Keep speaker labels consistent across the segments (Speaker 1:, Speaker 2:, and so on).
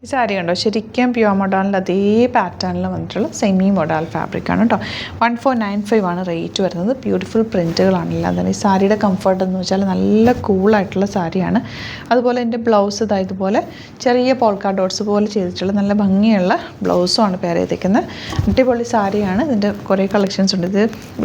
Speaker 1: ഈ സാരി കണ്ടോ, ശരിക്കും പ്യുവർ മൊഡാലിൻ്റെ അതേ പാറ്റേണിൽ വന്നിട്ടുള്ള സെമി മൊഡാൽ ഫാബ്രിക്കാണ് കേട്ടോ. 1495 ആണ് റേറ്റ് വരുന്നത്. ബ്യൂട്ടിഫുൾ പ്രിൻറ്റുകളാണല്ലോ. അതാണ് ഈ സാരിയുടെ കംഫർട്ട് എന്ന് വെച്ചാൽ നല്ല കൂളായിട്ടുള്ള സാരിയാണ്. അതുപോലെ എൻ്റെ ബ്ലൗസ് ഇതുപോലെ ചെറിയ പോൾക്ക ഡോട്ട്സ് പോലെ ചെയ്തിട്ടുള്ള നല്ല ഭംഗിയുള്ള ബ്ലൗസുമാണ് പെയർ ചെയ്തിരിക്കുന്നത്. അടിപൊളി സാരിയാണ്. ഇതിൻ്റെ കുറേ കളക്ഷൻസ് ഉണ്ട്. ഇത്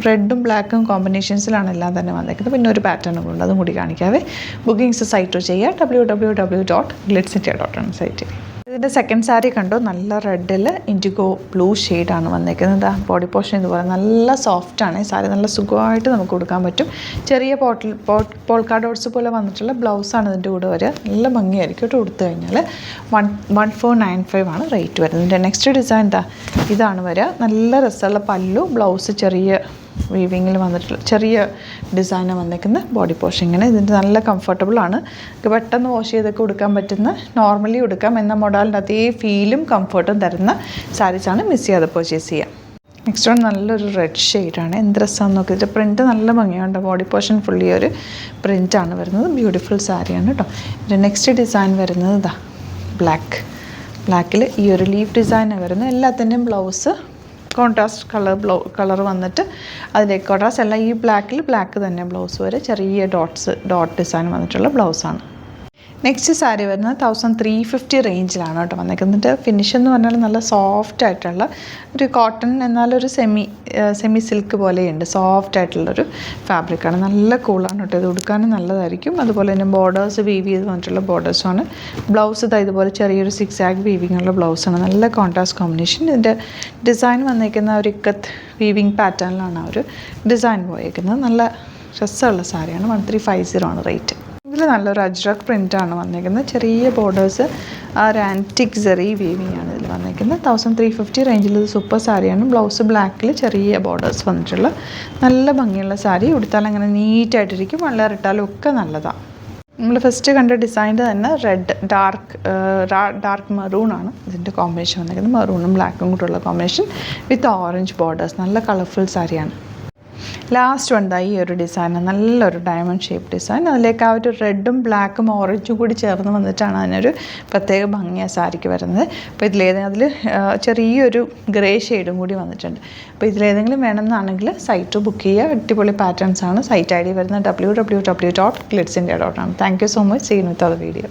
Speaker 1: റെഡും ബ്ലാക്കും കോമ്പിനേഷൻസിലാണ് എല്ലാം തന്നെ വന്നിരിക്കുന്നത്. പിന്നെ ഒരു പാറ്റേണുകളുണ്ട്, അതും കൂടി കാണിക്കാവേ. ബുക്കിംഗ്സ് സൈറ്റ് ചെയ്യുക www.glitzindia.in സൈറ്റ്. ഇതിൻ്റെ സെക്കൻഡ് സാരി കണ്ടോ, നല്ല റെഡിൽ ഇൻഡിഗോ ബ്ലൂ ഷെയ്ഡാണ് വന്നിരിക്കുന്നത്. ബോഡി പോർഷൻ ഇതുപോലെ നല്ല സോഫ്റ്റാണ്. ഈ സാരി നല്ല സുഖമായിട്ട് നമുക്ക് കൊടുക്കാൻ പറ്റും. ചെറിയ പോൾക്ക ഡോട്ട്സ് പോലെ വന്നിട്ടുള്ള ബ്ലൗസാണ് ഇതിൻ്റെ കൂടെ വരിക. നല്ല ഭംഗിയായിരിക്കും കേട്ടോ. കൊടുത്തു കഴിഞ്ഞാൽ 1495 ആണ് റേറ്റ് വരുന്നത്. ഇതിൻ്റെ നെക്സ്റ്റ് ഡിസൈൻ ഇതാണ് വരിക. നല്ല രസമുള്ള പല്ലു, ബ്ലൗസ് ചെറിയ വീവിങ്ങിൽ വന്നിട്ടുള്ള ചെറിയ ഡിസൈന് വന്നിരിക്കുന്ന ബോഡി പോർഷൻ. ഇങ്ങനെ ഇതിൻ്റെ നല്ല കംഫർട്ടബിളാണ്. പെട്ടെന്ന് വാഷ് ചെയ്തൊക്കെ കൊടുക്കാൻ പറ്റുന്ന, നോർമലി കൊടുക്കാം എന്ന മോഡലിൻ്റെ അതേ ഫീലും കംഫർട്ടും തരുന്ന സാരീസാണ്. മിസ് ചെയ്യാതെ പർച്ചേസ് ചെയ്യാം. നെക്സ്റ്റ് വൺ നല്ലൊരു റെഡ് ഷെയ്ഡാണ്. എന്ത് രസമാണെന്ന് നോക്കിയിട്ട് പ്രിൻറ്റ് നല്ല ഭംഗിയുണ്ട്. ബോഡി പോർഷൻ ഫുള്ളി ഒരു പ്രിൻറ്റാണ് വരുന്നത്. ബ്യൂട്ടിഫുൾ സാരിയാണ് കേട്ടോ. ഇതിൻ്റെ നെക്സ്റ്റ് ഡിസൈൻ വരുന്നത് ബ്ലാക്കിൽ ഈ ഒരു ലീഫ് ഡിസൈനാണ് വരുന്നത്. എല്ലാത്തിൻ്റെയും ബ്ലൗസ് കോൺട്രാസ്റ്റ് കളർ വന്നിട്ട് അതിലേക്ക് കോൺട്രാസ്റ്റ് അല്ല, ഈ ബ്ലാക്ക് തന്നെ ബ്ലൗസ് വരെ ചെറിയ ഡോട്ട് ഡിസൈൻ വന്നിട്ടുള്ള ബ്ലൗസാണ്. നെക്സ്റ്റ് സാരി വരുന്നത് 1350 റേഞ്ചിലാണ് കേട്ടോ വന്നിരിക്കുന്നത്. ഫിനിഷ് എന്ന് പറഞ്ഞാൽ നല്ല സോഫ്റ്റ് ആയിട്ടുള്ള ഒരു കോട്ടൺ, എന്നാലൊരു സെമി സിൽക്ക് പോലെയുണ്ട്. സോഫ്റ്റ് ആയിട്ടുള്ളൊരു ഫാബ്രിക്കാണ്. നല്ല കൂളാണ് കേട്ടോ. ഇത് ഉടുക്കാനും നല്ലതായിരിക്കും. അതുപോലെ തന്നെ ബോർഡേഴ്സ് വീവ് ചെയ്ത് വന്നിട്ടുള്ള ബോർഡേഴ്സാണ്. ബ്ലൗസ് ഇതുപോലെ ചെറിയൊരു 6 വീവിംഗ് ഉള്ള ബ്ലൗസാണ്. നല്ല കോൺട്രാസ്റ്റ് കോമ്പിനേഷൻ. ഇതിൻ്റെ ഡിസൈൻ വന്നിരിക്കുന്ന ഒരു ഇക്കത്ത് വീവിങ് പാറ്റേണിലാണ് ആ ഒരു ഡിസൈൻ പോയിരിക്കുന്നത്. നല്ല രസമുള്ള സാരിയാണ്. 1350 ആണ് റേറ്റ്. ഇതിൽ നല്ലൊരു അജ്രക് പ്രിൻ്റാണ് വന്നിരിക്കുന്നത്. ചെറിയ ബോർഡേഴ്സ്, ആ ഒരു ആൻറ്റിക് സെറി വീവിങ് ആണ് ഇതിൽ വന്നിരിക്കുന്നത്. 1350 റേഞ്ചിൽ ഇത് സൂപ്പർ സാരിയാണ്. ബ്ലൗസ് ബ്ലാക്കിൽ ചെറിയ ബോർഡേഴ്സ് വന്നിട്ടുള്ള നല്ല ഭംഗിയുള്ള സാരി. ഉടുത്താൽ അങ്ങനെ നീറ്റായിട്ടിരിക്കും. വെള്ളം ഇട്ടാലും ഒക്കെ നല്ലതാണ്. നമ്മൾ ഫസ്റ്റ് കണ്ട ഡിസൈൻ്റെ തന്നെ റെഡ് ഡാർക്ക് മെറൂൺ ആണ് ഇതിൻ്റെ കോമ്പിനേഷൻ വന്നിരിക്കുന്നത്. മെറൂണും ബ്ലാക്കും കൂടെയുള്ള കോമ്പിനേഷൻ വിത്ത് ഓറഞ്ച് ബോർഡേഴ്സ്. നല്ല കളർഫുൾ സാരിയാണ്. ലാസ്റ്റ് വൺ ഈ ഒരു ഡിസൈൻ, നല്ലൊരു ഡയമണ്ട് ഷേപ്പ് ഡിസൈൻ. അതിലേക്ക് ആ ഒരു റെഡും ബ്ലാക്കും ഓറഞ്ചും കൂടി ചേർന്ന് വന്നിട്ടാണ് അതിനൊരു പ്രത്യേക ഭംഗിയ സാരിക്ക് വരുന്നത്. അപ്പോൾ അതിൽ ചെറിയൊരു ഗ്രേ ഷെയ്ഡും കൂടി വന്നിട്ടുണ്ട്. അപ്പോൾ ഇതിലേതെങ്കിലും വേണമെന്നാണെങ്കിൽ സൈറ്റ് ബുക്ക് ചെയ്യുക. അടിപൊളി പാറ്റേൺസാണ്. സൈറ്റ് ID വരുന്നത് www.glitzindia.in. Thank you so much. See you with other video.